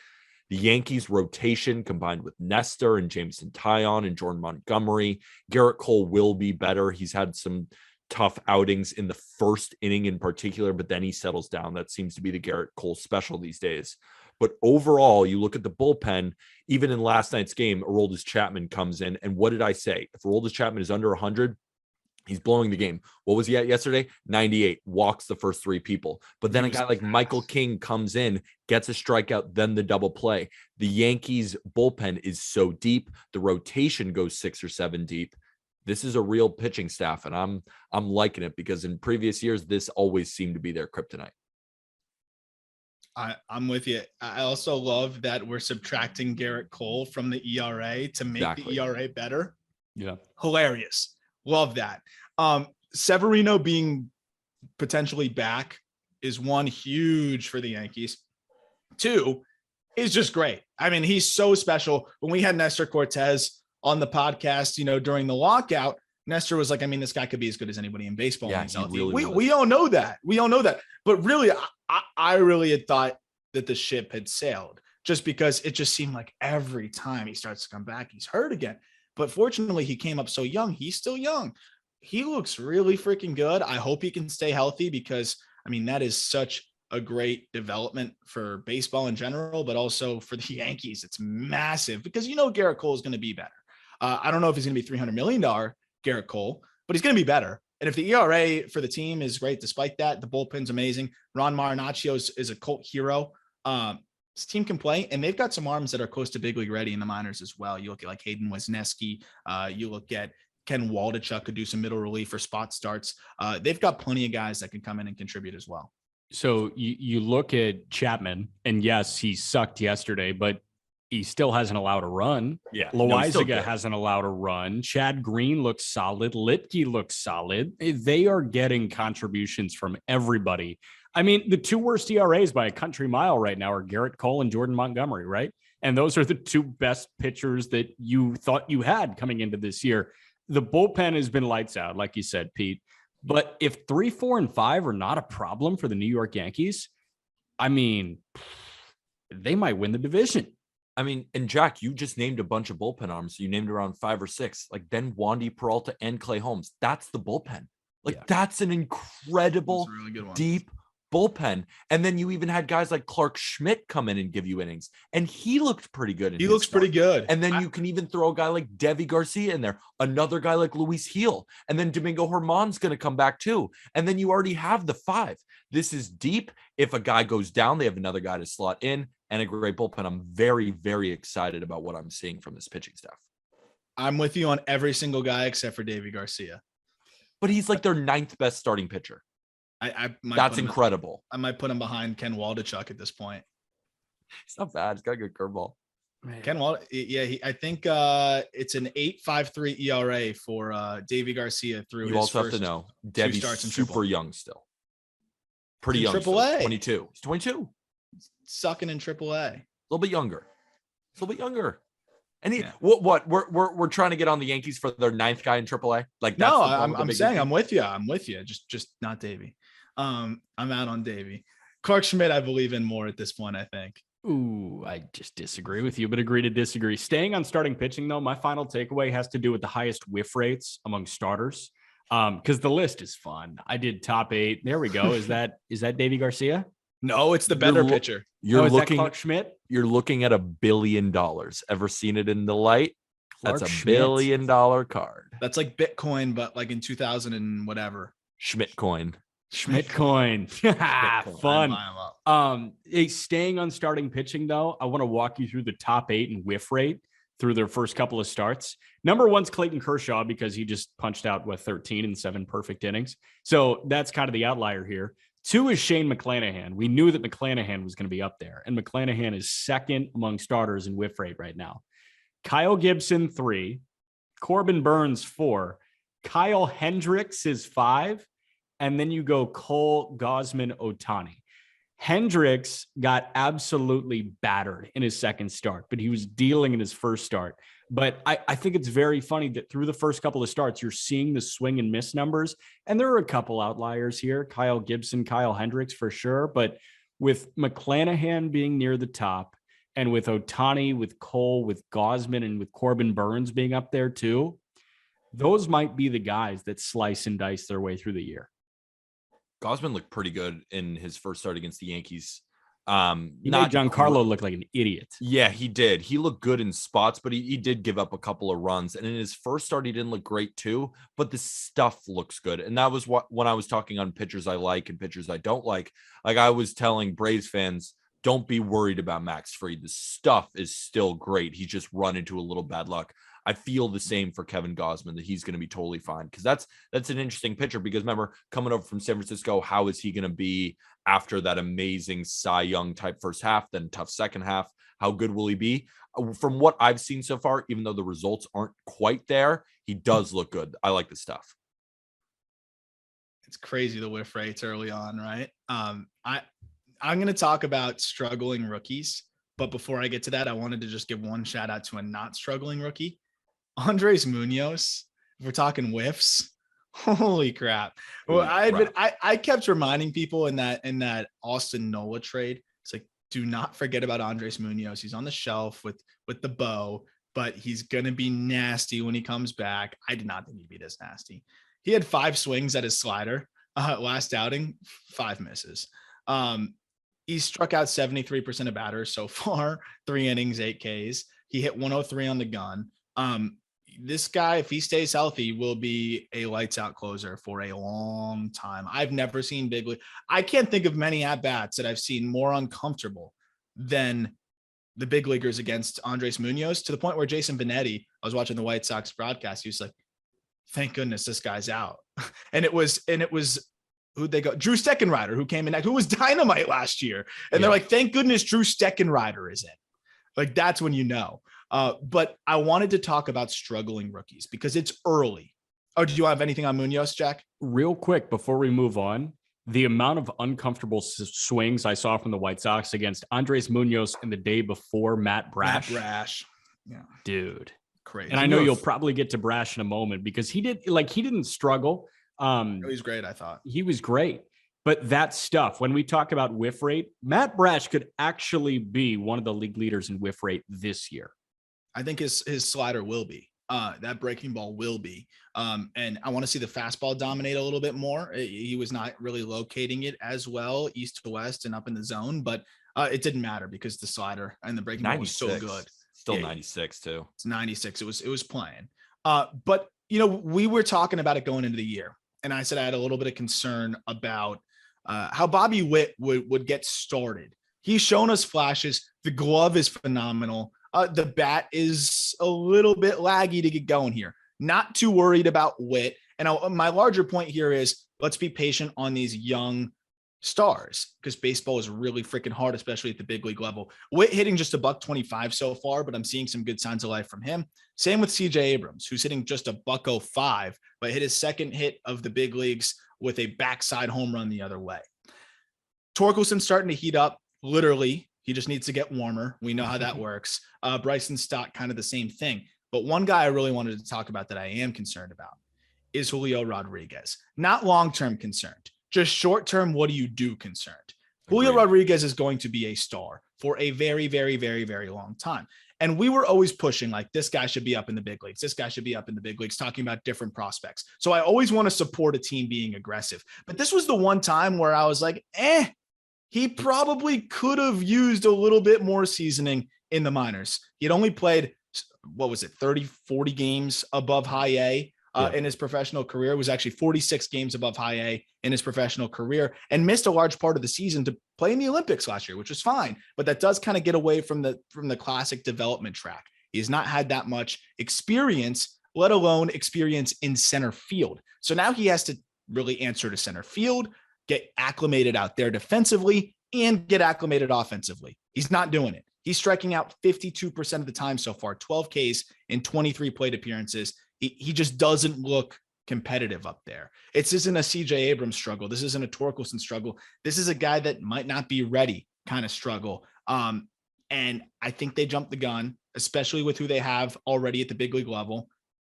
The Yankees rotation combined with Nestor and Jameson Taillon and Jordan Montgomery. Garrett Cole will be better. He's had some tough outings in the first inning in particular, but then he settles down. That seems to be the Garrett Cole special these days. But overall, you look at the bullpen, even in last night's game, Aroldis Chapman comes in. And what did I say? If Aroldis Chapman is under 100, he's blowing the game. What was he at yesterday? 98, walks the first 3 people. But then a guy like Michael King comes in, gets a strikeout, then the double play. The Yankees bullpen is so deep. The rotation goes 6 or 7 deep. This is a real pitching staff, and I'm liking it, because in previous years, this always seemed to be their kryptonite. I'm with you. I also love that we're subtracting Garrett Cole from the ERA to make the ERA better. Yeah. Hilarious. Love that. Severino being potentially back is 1, huge for the Yankees. 2 is just great. I mean, he's so special. When we had Nestor Cortez on the podcast, during the lockout, Nestor was like, I mean, this guy could be as good as anybody in baseball. Yeah, we all know that. We all know that. But really, I really had thought that the ship had sailed, just because it just seemed like every time he starts to come back, he's hurt again. But fortunately, he came up so young. He's still young. He looks really freaking good. I hope he can stay healthy, because, I mean, that is such a great development for baseball in general, but also for the Yankees. It's massive, because Garrett Cole is going to be better. I don't know if he's going to be $300 million Garrett Cole, but he's going to be better. And if the ERA for the team is great, despite that, the bullpen's amazing. Ron Marinaccio is a cult hero. This team can play, and they've got some arms that are close to big league ready in the minors as well. You look at like Hayden Wesneski. You look at Ken Waldachuk, could do some middle relief or spot starts. They've got plenty of guys that can come in and contribute as well. So you look at Chapman, and yes, he sucked yesterday, but he still hasn't allowed a run. Yeah. Loizaga hasn't allowed a run. Chad Green looks solid. Lipke looks solid. They are getting contributions from everybody. I mean, the 2 worst ERAs by a country mile right now are Garrett Cole and Jordan Montgomery, right? And those are the 2 best pitchers that you thought you had coming into this year. The bullpen has been lights out, like you said, Pete. But if 3, 4, and 5 are not a problem for the New York Yankees, I mean, they might win the division. I mean, and Jack, you just named a bunch of bullpen arms. You named around 5 or 6, like then Wandy Peralta and Clay Holmes. That's the bullpen. That's an incredible, really good deep bullpen. And then you even had guys like Clark Schmidt come in and give you innings, and he looked pretty good. He looks pretty good. And then you can even throw a guy like Devi Garcia in there, another guy like Luis Heel, and then Domingo Germán's going to come back too. And then you already have the 5. This is deep. If a guy goes down, they have another guy to slot in, and a great bullpen. I'm very, very excited about what I'm seeing from this pitching staff. I'm with you on every single guy except for Davy Garcia. But he's like their 9th best starting pitcher. That's incredible. I might put him behind Ken Waldachuk at this point. It's not bad. He's got a good curveball. Ken Waldachuk, I think it's an 8.53 ERA for Davy Garcia through. You also have to know Debbie's super young still. Pretty young. AAA. 22. He's 22. Sucking in AAA. A little bit younger. And we're trying to get on the Yankees for their 9th guy in AAA. Like, no, I'm saying I'm with you. Just not Davey. I'm out on Davey. Clark Schmidt, I believe in more at this point, I think. Ooh, I just disagree with you, but agree to disagree. Staying on starting pitching, though, my final takeaway has to do with the highest whiff rates among starters. Because the list is fun. I did top 8. There we go. Is that Davy Garcia? No, it's the better pitcher. You're looking Clark Schmidt. You're looking at $1 billion. Ever seen it in the light? That's $1 billion card. That's like Bitcoin, but like in 2000 and whatever. Schmidt-coin. Fun. Staying on starting pitching, though, I want to walk you through the top 8 and whiff rate through their first couple of starts. Number 1's Clayton Kershaw, because he just punched out 13 in 7 perfect innings. So that's kind of the outlier here. 2 is Shane McClanahan. We knew that McClanahan was going to be up there, and McClanahan is 2nd among starters in whiff rate right now. Kyle Gibson, 3. Corbin Burns, 4. Kyle Hendricks is 5. And then you go Cole Gosman Otani. Hendricks got absolutely battered in his second start, but he was dealing in his first start. But I think it's very funny that through the first couple of starts, you're seeing the swing and miss numbers. And there are a couple outliers here, Kyle Gibson, Kyle Hendricks for sure. But with McClanahan being near the top, and with Ohtani, with Cole, with Gausman, and with Corbin Burns being up there too, those might be the guys that slice and dice their way through the year. Gausman looked pretty good in his first start against the Yankees. He made Giancarlo look like an idiot. Yeah, he did. He looked good in spots, but he did give up a couple of runs. And in his first start, he didn't look great too, but the stuff looks good. And that was when I was talking on pitchers I like and pitchers I don't like I was telling Braves fans, don't be worried about Max Fried. The stuff is still great. He's just run into a little bad luck. I feel the same for Kevin Gausman, that he's going to be totally fine, because that's an interesting pitcher. Because remember, coming over from San Francisco, how is he going to be after that amazing Cy Young type first half, then tough second half? How good will he be? From what I've seen so far, even though the results aren't quite there, he does look good. I like the stuff. It's crazy the whiff rates early on, right? I'm going to talk about struggling rookies, but before I get to that, I wanted to just give one shout out to a not struggling rookie. Andres Munoz, if we're talking whiffs, holy crap. Well, I kept reminding people in that Austin Nola trade. It's like, do not forget about Andres Munoz. He's on the shelf with the bow, but he's going to be nasty when he comes back. I did not think he'd be this nasty. He had 5 swings at his slider last outing, 5 misses. He struck out 73% of batters so far, 3 innings, 8 Ks. He hit 103 on the gun. This guy, if he stays healthy, will be a lights out closer for a long time. I've never seen big league. I can't think of many at-bats that I've seen more uncomfortable than the big leaguers against Andres Munoz, to the point where Jason Benetti, I was watching the White Sox broadcast, he was like, thank goodness this guy's out. and it was who'd they go? Drew Steckenrider, who came in next, who was dynamite last year. And they're like, thank goodness Drew Steckenrider is in. Like, that's when you know. But I wanted to talk about struggling rookies because it's early. Oh, do you have anything on Munoz, Jack? Real quick, before we move on, the amount of uncomfortable swings I saw from the White Sox against Andres Munoz in the day before Matt Brash. Yeah. Dude. Crazy. And I know you'll probably get to Brash in a moment, because he didn't struggle. He was great, I thought. He was great. But that stuff, when we talk about whiff rate, Matt Brash could actually be one of the league leaders in whiff rate this year. I think his slider will be. That breaking ball will be. And I want to see the fastball dominate a little bit more. He was not really locating it as well, east to west and up in the zone, but it didn't matter because the slider and the breaking ball was so good. Still 96 too. It's 96. It was playing. But we were talking about it going into the year, and I said I had a little bit of concern about how Bobby Witt would get started. He's shown us flashes. The glove is phenomenal. The bat is a little bit laggy to get going here. Not too worried about Witt. And my larger point here is, let's be patient on these young stars, because baseball is really freaking hard, especially at the big league level. Witt hitting just $125 so far, but I'm seeing some good signs of life from him. Same with CJ Abrams, who's hitting just $105, but hit his second hit of the big leagues with a backside home run the other way. Torkelson's starting to heat up, literally. He just needs to get warmer. We know how that works. Bryson Stott, kind of the same thing. But one guy I really wanted to talk about that I am concerned about is Julio Rodriguez. Not long-term concerned, just short-term, what do you do concerned? Agreed. Julio Rodriguez is going to be a star for a very, very, very, very long time. And we were always pushing like, this guy should be up in the big leagues. This guy should be up in the big leagues, talking about different prospects. So I always want to support a team being aggressive. But this was the one time where I was like, he probably could have used a little bit more seasoning in the minors. He had only played, 30, 40 games above high A in his professional career. It was actually 46 games above high A in his professional career, and missed a large part of the season to play in the Olympics last year, which was fine. But that does kind of get away from the classic development track. He's not had that much experience, let alone experience in center field. So now he has to really answer to center field, get acclimated out there defensively, and get acclimated offensively. He's not doing it. He's striking out 52% of the time so far, 12 Ks in 23 plate appearances. He just doesn't look competitive up there. This isn't a CJ Abrams struggle. This isn't a Torkelson struggle. This is a guy that might not be ready kind of struggle. And I think they jumped the gun, especially with who they have already at the big league level.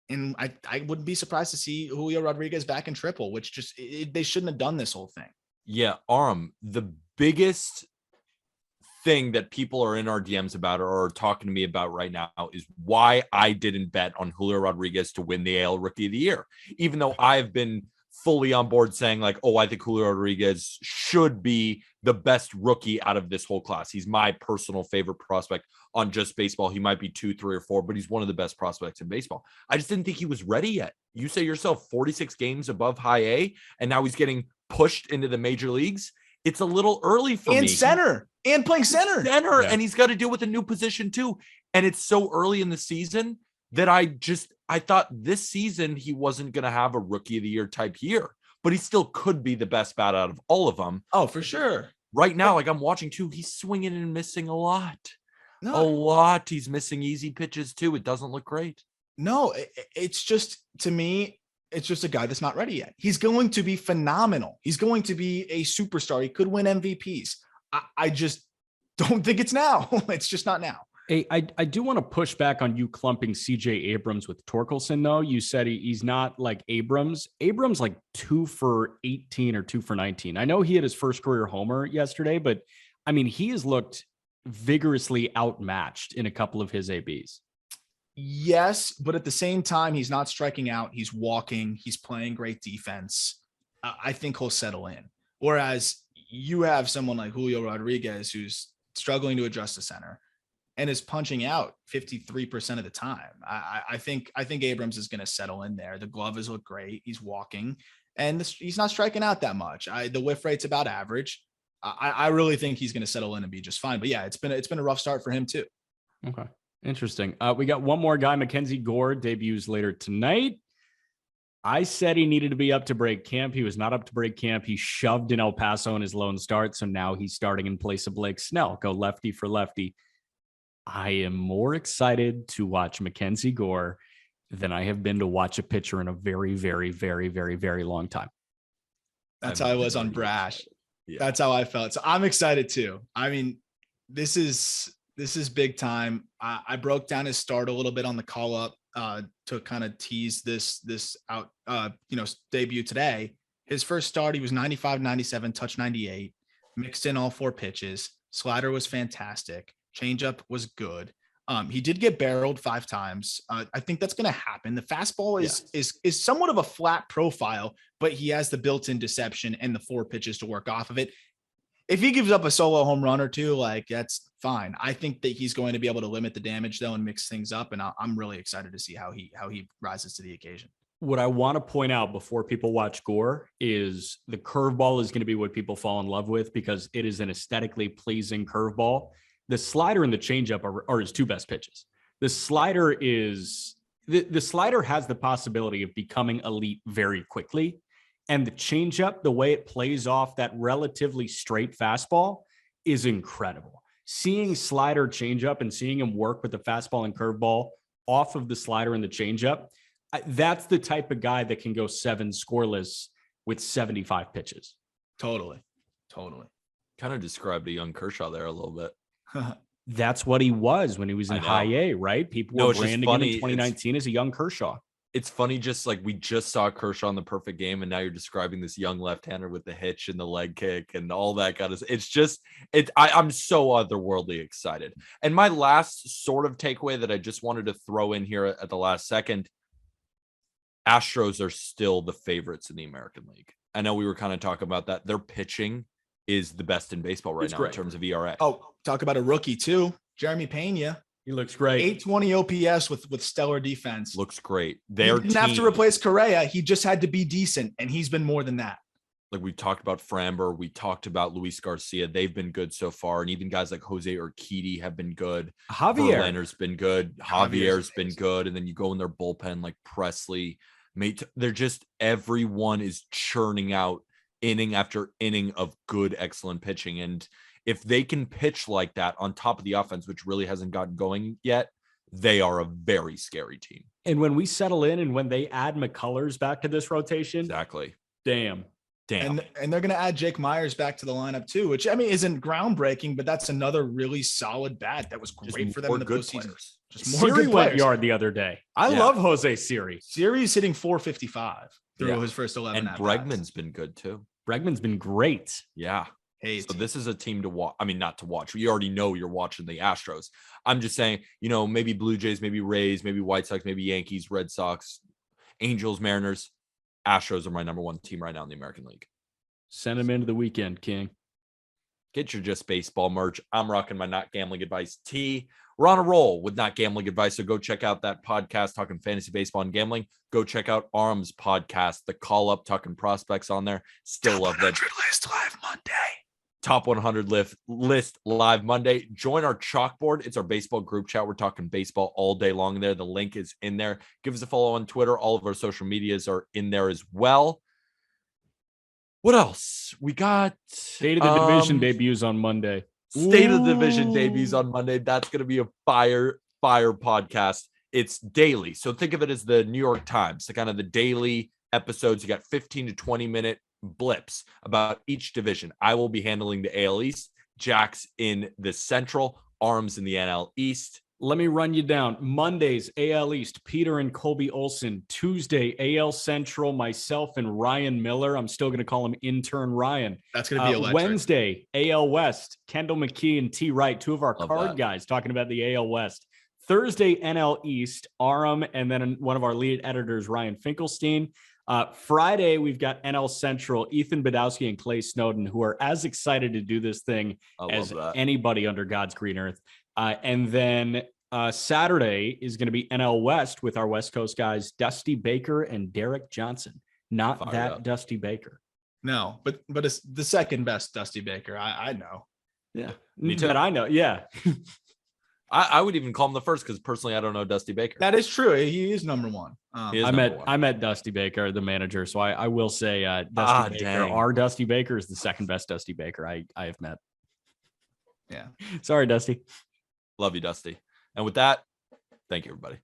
And I wouldn't be surprised to see Julio Rodriguez back in triple, which they shouldn't have done this whole thing. Yeah, Aram, the biggest thing that people are in our DMs about or are talking to me about right now is why I didn't bet on Julio Rodriguez to win the AL Rookie of the Year, even though I've been fully on board saying like, oh, I think Julio Rodriguez should be the best rookie out of this whole class. He's my personal favorite prospect on just baseball. He might be 2, 3, or 4, but he's one of the best prospects in baseball. I just didn't think he was ready yet. You say yourself 46 games above high A, and now he's getting pushed into the major leagues. It's a little early for me. And playing center. Yeah. And he's got to deal with a new position too. And it's so early in the season that I thought this season he wasn't going to have a Rookie of the Year type year, but he still could be the best bat out of all of them. Oh, for sure. Right now, like I'm watching too, he's swinging and missing a lot. A lot. He's missing easy pitches too. It doesn't look great. No, it's just, to me, it's just a guy that's not ready yet. He's going to be phenomenal. He's going to be a superstar. He could win MVPs. I just don't think it's now. It's just not now. Hey, I do want to push back on you clumping CJ Abrams with Torkelson, though. You said he's not like Abrams. Abrams like 2 for 18 or 2 for 19. I know he had his first career homer yesterday, but I mean, he has looked vigorously outmatched in a couple of his ABs. Yes, but at the same time, he's not striking out. He's walking. He's playing great defense. I think he'll settle in. Whereas you have someone like Julio Rodriguez who's struggling to adjust to center and is punching out 53% of the time. I think Abrams is going to settle in there. The glove has looked great. He's walking, and he's not striking out that much. The whiff rate's about average. I really think he's going to settle in and be just fine. But yeah, it's been a rough start for him too. Okay. Interesting. We got one more guy. Mackenzie Gore debuts later tonight. I said he needed to be up to break camp. He was not up to break camp. He shoved in El Paso in his lone start. So now he's starting in place of Blake Snell. Go lefty for lefty. I am more excited to watch Mackenzie Gore than I have been to watch a pitcher in a very, very, very, very, very long time. That's how I was on Brash. Yeah. That's how I felt. So I'm excited too. I mean, this is big time. I broke down his start a little bit on the call up to kind of tease this out, debut today. His first start, he was 95, 97, touch 98, mixed in all 4 pitches. Slider was fantastic. Changeup was good. He did get barreled 5 times. I think that's going to happen. The fastball is somewhat of a flat profile, but he has the built-in deception and the 4 pitches to work off of it. If he gives up a solo home run or 2, like that's fine. I think that he's going to be able to limit the damage though and mix things up. And I'm really excited to see how he rises to the occasion. What I want to point out before people watch Gore is the curveball is going to be what people fall in love with because it is an aesthetically pleasing curveball. The slider and the changeup are his 2 best pitches. The slider is the slider has the possibility of becoming elite very quickly. And the changeup, the way it plays off that relatively straight fastball is incredible. Seeing slider changeup and seeing him work with the fastball and curveball off of the slider and the changeup, that's the type of guy that can go 7 scoreless with 75 pitches. Totally. Kind of described a young Kershaw there a little bit. That's what he was when he was in high A, right? People were branding him in 2019 as a young Kershaw. It's funny, just like we just saw Kershaw in the perfect game, and now you're describing this young left-hander with the hitch and the leg kick and all that kind of. I'm so otherworldly excited. And my last sort of takeaway that I just wanted to throw in here at the last second: Astros are still the favorites in the American League. I know we were kind of talking about that. Their pitching is the best in baseball right now in terms of ERA. Oh, talk about a rookie too, Jeremy Pena. He looks great. 820 OPS with stellar defense. Looks great. He didn't have to replace Correa. He just had to be decent, and he's been more than that. Like we talked about Framber, we talked about Luis Garcia. They've been good so far, and even guys like Jose Urquidy have been good. Verlander's been good. Javier's been good, and then you go in their bullpen like Presley. They're just everyone is churning out inning after inning of good, excellent pitching, and if they can pitch like that on top of the offense, which really hasn't gotten going yet, they are a very scary team. And when we settle in and when they add McCullers back to this rotation, Exactly. damn. And they're going to add Jake Myers back to the lineup too, which I mean isn't groundbreaking, but that's another really solid bat that was great for them in the postseason. Just more Siri good went yard the other day. I love Jose Siri. Siri's hitting 455 through his first 11. And Bregman's been good too. Bregman's been great. Yeah. Hey, so this is a team to watch. I mean, not to watch. You already know you're watching the Astros. I'm just saying, maybe Blue Jays, maybe Rays, maybe White Sox, maybe Yankees, Red Sox, Angels, Mariners. Astros are my number one team right now in the American League. Send them into the weekend, King. Get your Just Baseball merch. I'm rocking my Not Gambling Advice tee. We're on a roll with Not Gambling Advice, so go check out that podcast talking fantasy baseball and gambling. Go check out Aram's podcast, The Call Up, talking prospects on there. Still love that. List live Monday. Top 100 list live Monday. Join our chalkboard. It's our baseball group chat. We're talking baseball all day long there. The link is in there. Give us a follow on Twitter. All of our social medias are in there as well. What else? We got State of the Division debuts on Monday. State of the Division debuts on Monday. That's going to be a fire podcast. It's daily. So think of it as the New York Times, the kind of the daily episodes. You got 15 to 20 minute blips about each division. I will be handling the AL East, Jack's in the Central, Arms in the NL East. Let me run you down. Mondays, AL East, Peter and Colby Olson. Tuesday, AL Central, myself and Ryan Miller. I'm still going to call him Intern Ryan. That's going to be electric. Wednesday, AL West, Kendall McKee and T. Wright, two of our card guys talking about the AL West. Thursday, NL East, Aram, and then one of our lead editors, Ryan Finkelstein. Friday, we've got NL Central, Ethan Badowski and Clay Snowden, who are as excited to do this thing as anybody under God's green earth. And then Saturday is going to be NL West with our West Coast guys, Dusty Baker and Derek Johnson. Not that Dusty Baker. No, but it's the second best Dusty Baker. I know. Yeah. Me too. That I know. Yeah. I would even call him the first because personally, I don't know Dusty Baker. That is true. He is number one. I met Dusty Baker, the manager. So I will say Dusty Baker, dang. our Dusty Baker is the second best Dusty Baker I have met. Yeah. Sorry, Dusty. Love you, Dusty. And with that, thank you, everybody.